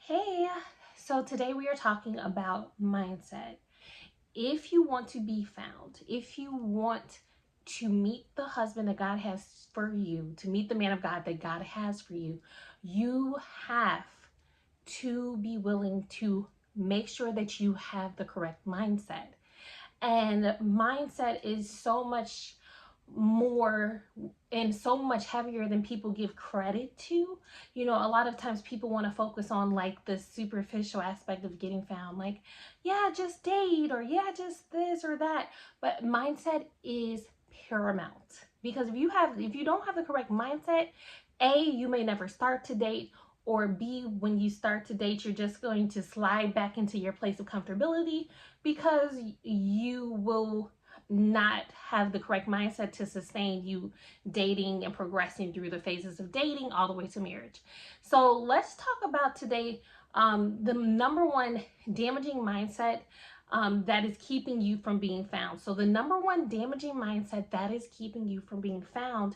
Hey, so today we are talking about mindset. If you want to be found, if you want to meet the husband that God has for you, to meet the man of God that God has for you, you have to be willing to make sure that you have the correct mindset. And mindset is so much more and so much heavier than people give credit to. A lot of times people want to focus on like the superficial aspect of getting found, like, yeah, just date, or yeah, just this or that. But mindset is paramount, because if you don't have the correct mindset, A, you may never start to date, or B, when you start to date, you're just going to slide back into your place of comfortability because you will not have the correct mindset to sustain you dating and progressing through the phases of dating all the way to marriage. So let's talk about today the number one damaging mindset that is keeping you from being found. So the number one damaging mindset that is keeping you from being found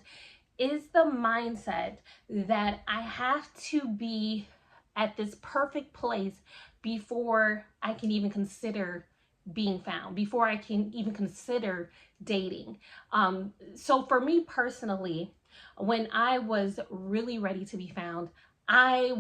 is the mindset that I have to be at this perfect place before I can even consider being found, before I can even consider dating. So for me personally, when I was really ready to be found, I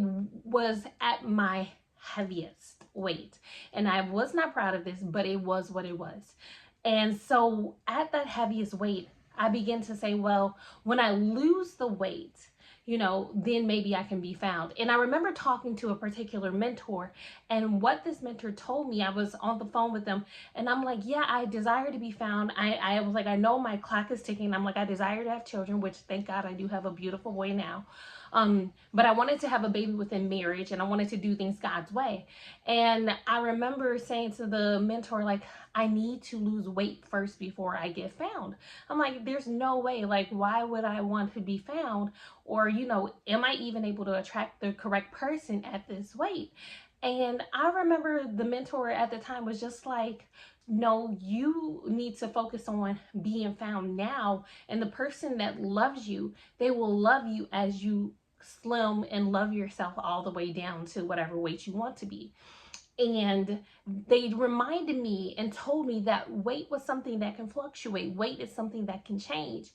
was at my heaviest weight. And I was not proud of this, but it was what it was. And so at that heaviest weight, I began to say, well, when I lose the weight, then maybe I can be found. And I remember talking to a particular mentor, and what this mentor told me, I was on the phone with them, and I'm like, yeah, I desire to be found. I was like, I know my clock is ticking. I'm like, I desire to have children, which thank God I do have a beautiful boy now. But I wanted to have a baby within marriage, and I wanted to do things God's way. And I remember saying to the mentor, like, I need to lose weight first before I get found. I'm like, there's no way. Like, why would I want to be found? Or, am I even able to attract the correct person at this weight? And I remember the mentor at the time was just like, no, you need to focus on being found now. And the person that loves you, they will love you as you slim and love yourself all the way down to whatever weight you want to be. And they reminded me and told me that weight was something that can fluctuate. Weight is something that can change.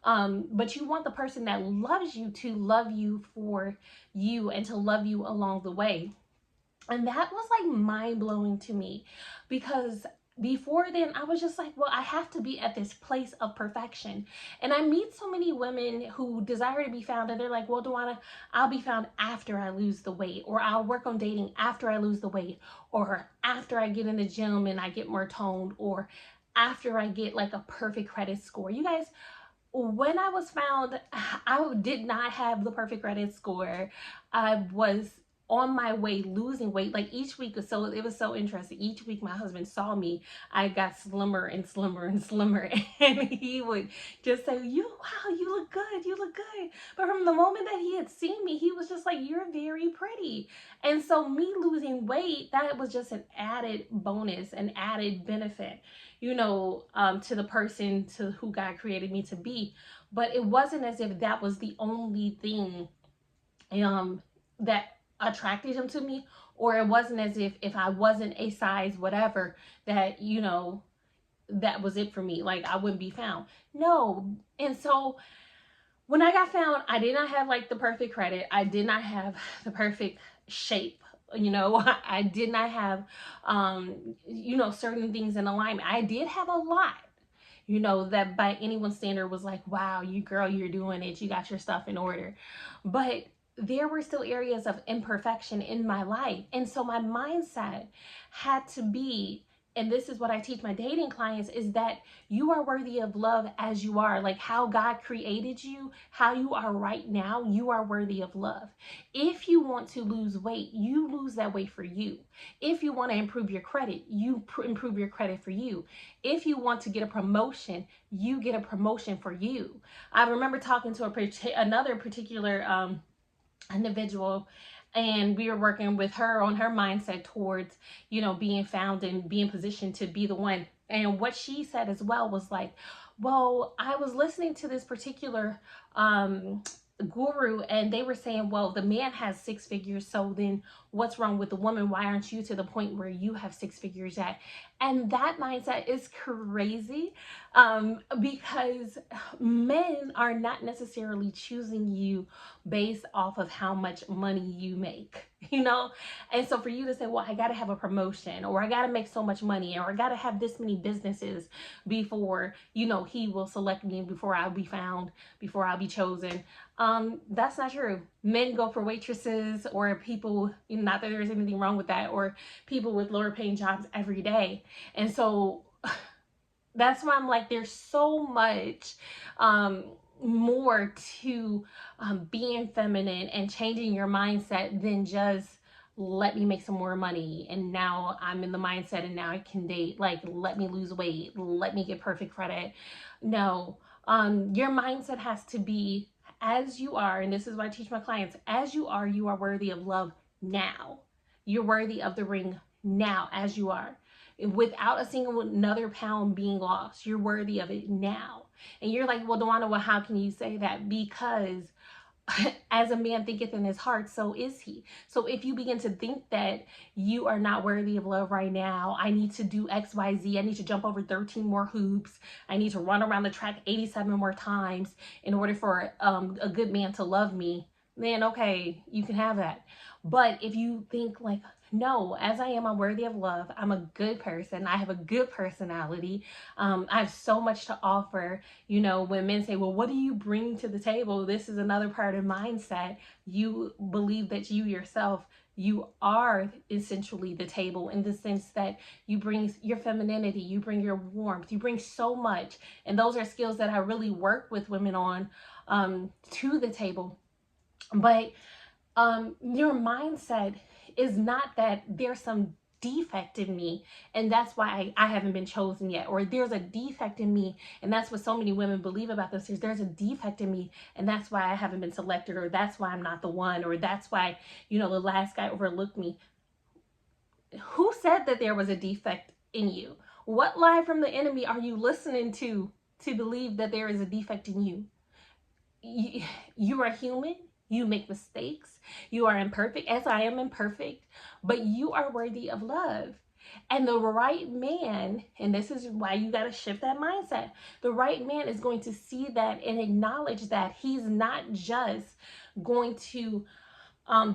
But you want the person that loves you to love you for you and to love you along the way. And that was like mind blowing to me, because before then I was just like, well, I have to be at this place of perfection. And I meet so many women who desire to be found, and they're like, well, Djuana, I'll be found after I lose the weight, or I'll work on dating after I lose the weight, or after I get in the gym and I get more toned, or after I get like a perfect credit score. You guys, when I was found, I did not have the perfect credit score. I was on my way losing weight. Like each week, so it was so interesting. Each week my husband saw me, I got slimmer and slimmer and slimmer, and he would just say, wow, you look good, you look good. But from the moment that he had seen me, he was just like, you're very pretty. And so me losing weight, that was just an added bonus, an added benefit, to the person to who God created me to be. But it wasn't as if that was the only thing that attracted him to me, or it wasn't as if I wasn't a size whatever, that that was it for me, like I wouldn't be found. No. And so when I got found, I did not have like the perfect credit, I did not have the perfect shape, I did not have certain things in alignment. I did have a lot, that by anyone's standard was like, wow, you girl, you're doing it, you got your stuff in order. But there were still areas of imperfection in my life. And so my mindset had to be, and this is what I teach my dating clients, is that you are worthy of love as you are. Like how God created you, how you are right now, you are worthy of love. If you want to lose weight, you lose that weight for you. If you want to improve your credit, you improve your credit for you. If you want to get a promotion, you get a promotion for you. I remember talking to another particular individual, and we were working with her on her mindset towards being found and being positioned to be the one. And what she said as well was like, well, I was listening to this particular guru, and they were saying, well, the man has 6 figures, so then what's wrong with the woman? Why aren't you to the point where you have 6 figures yet? And that mindset is crazy, because men are not necessarily choosing you based off of how much money you make, you know? And so for you to say, well, I got to have a promotion, or I got to make so much money, or I got to have this many businesses before, you know, he will select me, before I'll be found, before I'll be chosen. That's not true. Men go for waitresses or people, not that there's anything wrong with that, or people with lower paying jobs every day. And so that's why I'm like, there's so much more to being feminine and changing your mindset than just let me make some more money and now I'm in the mindset and now I can date. Like, let me lose weight, let me get perfect credit. No, your mindset has to be as you are, and this is what I teach my clients: as you are worthy of love now. You're worthy of the ring now, as you are, without a single another pound being lost. You're worthy of it now. And you're like, well, Djuana, well, how can you say that? Because as a man thinketh in his heart, so is he. So if you begin to think that you are not worthy of love right now, I need to do XYZ, I need to jump over 13 more hoops, I need to run around the track 87 more times in order for a good man to love me, then okay, you can have that. But if you think like, no, as I am, I'm worthy of love, I'm a good person, I have a good personality, I have so much to offer. You know, when men say, well, what do you bring to the table? This is another part of mindset. You believe that you yourself, you are essentially the table, in the sense that you bring your femininity, you bring your warmth, you bring so much. And those are skills that I really work with women on, to the table. But your mindset is not that there's some defect in me and that's why I haven't been chosen yet, or there's a defect in me and that's what so many women believe about this, is there's a defect in me and that's why I haven't been selected, or that's why I'm not the one, or that's why, you know, the last guy overlooked me. Who said that there was a defect in you? What lie from the enemy are you listening to believe that there is a defect in you? You are human. You make mistakes. You are imperfect, as I am imperfect, but you are worthy of love. And the right man, and this is why you got to shift that mindset, the right man is going to see that and acknowledge that he's not just going to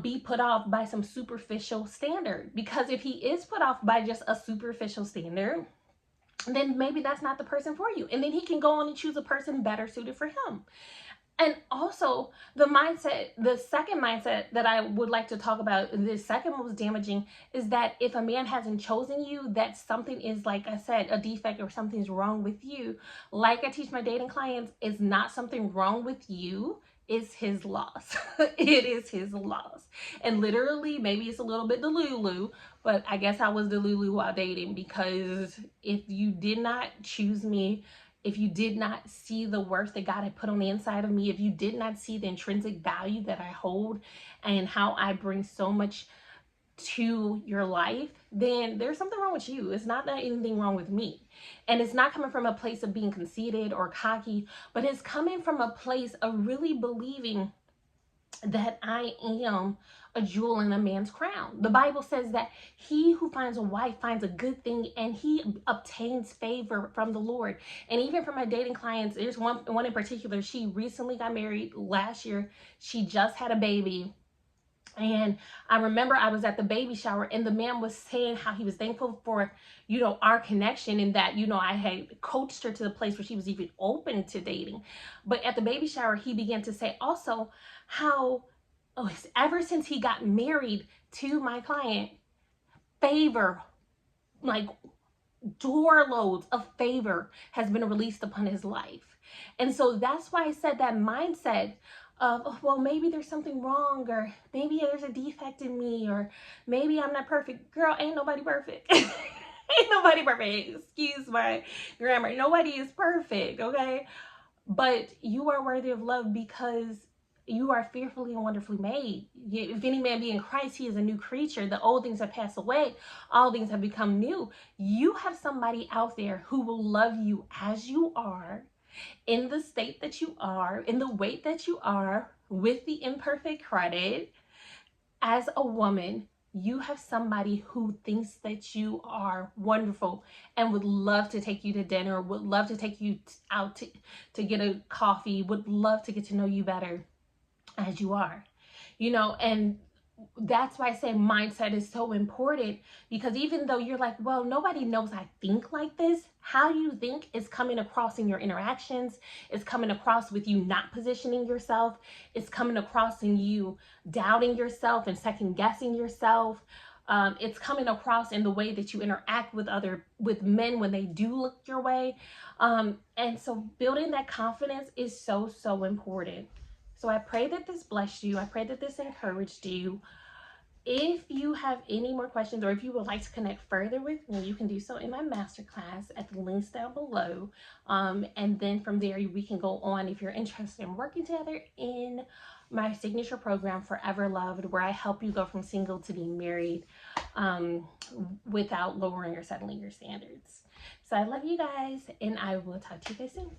be put off by some superficial standard. Because if he is put off by just a superficial standard, then maybe that's not the person for you. And then he can go on and choose a person better suited for him. And also the mindset, the second mindset that I would like to talk about, the second most damaging, is that if a man hasn't chosen you, that something is, like I said, a defect or something's wrong with you. Like I teach my dating clients, it's not something wrong with you, it's his loss. It is his loss. And literally, maybe it's a little bit delulu, but I guess I was delulu while dating, because if you did not choose me, if you did not see the worth that God had put on the inside of me, if you did not see the intrinsic value that I hold and how I bring so much to your life, then there's something wrong with you. It's not that anything wrong with me. And it's not coming from a place of being conceited or cocky, but it's coming from a place of really believing that I am a jewel in a man's crown. The Bible says that he who finds a wife finds a good thing and he obtains favor from the Lord. And even for my dating clients, there's one in particular. She recently got married last year. She just had a baby. And I remember I was at the baby shower and the man was saying how he was thankful for, you know, our connection, and that, you know, I had coached her to the place where she was even open to dating. But at the baby shower, he began to say also how, ever since he got married to my client, favor, like door loads of favor has been released upon his life. And so that's why I said that mindset of, oh, well, maybe there's something wrong, or maybe there's a defect in me, or maybe I'm not perfect. Girl, ain't nobody perfect. Ain't nobody perfect. Excuse my grammar. Nobody is perfect, okay? But you are worthy of love because you are fearfully and wonderfully made. If any man be in Christ, he is a new creature. The old things have passed away. All things have become new. You have somebody out there who will love you as you are, in the state that you are, in the weight that you are, with the imperfect credit, as a woman, you have somebody who thinks that you are wonderful and would love to take you to dinner, would love to take you out to get a coffee, would love to get to know you better as you are, and that's why I say mindset is so important, because even though you're like, well, nobody knows I think like this, how you think is coming across in your interactions. It's coming across with you not positioning yourself. It's coming across in you doubting yourself and second guessing yourself. It's coming across in the way that you interact with men when they do look your way. And so building that confidence is so, so important. So I pray that this blessed you. I pray that this encouraged you. If you have any more questions, or if you would like to connect further with me, you can do so in my masterclass at the links down below. And then from there, we can go on if you're interested in working together in my signature program, Forever Loved, where I help you go from single to being married without lowering or settling your standards. So I love you guys, and I will talk to you guys soon.